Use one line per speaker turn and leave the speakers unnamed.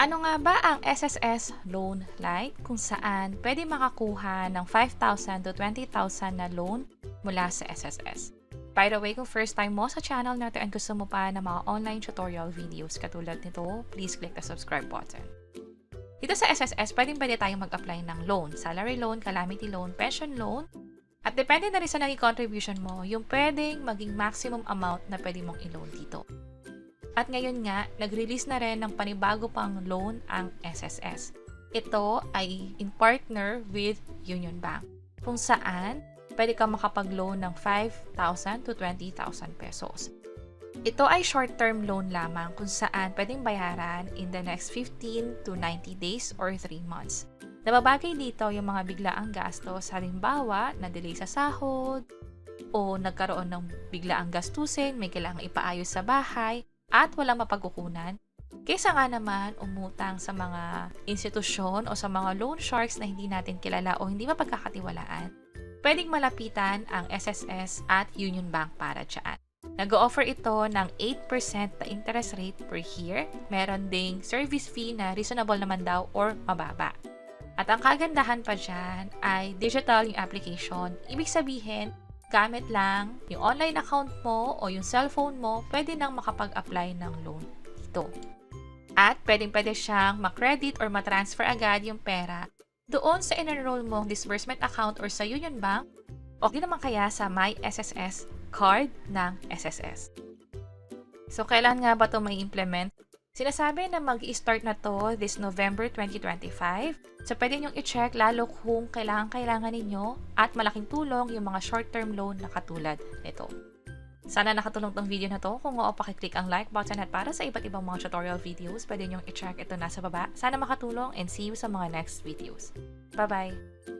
Ano nga ba ang SSS LoanLite kung saan pwede makakuha ng 5,000 to 20,000 na loan mula sa SSS? By the way, kung first time mo sa channel natin at gusto mo pa ng mga online tutorial videos katulad nito, please click the subscribe button. Dito sa SSS, pwede tayong mag-apply ng loan, salary loan, calamity loan, pension loan, at depende na rin sa naging contribution mo, yung pwedeng maging maximum amount na pwede mong i-loan dito. At ngayon nga, nag-release na rin ng panibago pang loan ang SSS. Ito ay in partner with Unionbank, kung saan pwede ka makapag-loan ng 5,000 to 20,000 pesos. Ito ay short-term loan lamang kung saan pwedeng bayaran in the next 15 to 90 days or 3 months. Nababagay dito yung mga biglaang gastos, halimbawa, na-delay sa sahod, o nagkaroon ng biglaang gastusin, may kailangang ipaayos sa bahay, at walang mapagkukunan, kaysa nga naman umutang sa mga institusyon o sa mga loan sharks na hindi natin kilala o hindi mapagkakatiwalaan, pwedeng malapitan ang SSS at Unionbank para dyan. Nag-o-offer ito ng 8% na interest rate per year. Meron ding service fee na reasonable naman daw or mababa. At ang kagandahan pa dyan ay digital yung application. Ibig sabihin, gamit lang yung online account mo o yung cellphone mo, pwede nang makapag-apply ng loan dito. At pwede siyang ma-credit or ma-transfer agad yung pera doon sa in-enroll mong disbursement account or sa Union Bank o di naman kaya sa My SSS card ng SSS. So, kailan nga ba ito may implement? Sinasabi na mag-i-start na to this November 2025. So, pwede nyo i-check lalo kung kailangan ninyo at malaking tulong yung mga short-term loan na katulad nito. Sana nakatulong tong video na to. Kung oo, pakiclick ang like button at para sa iba't ibang mga tutorial videos, pwede nyo i-check ito nasa baba. Sana makatulong and see you sa mga next videos. Bye-bye!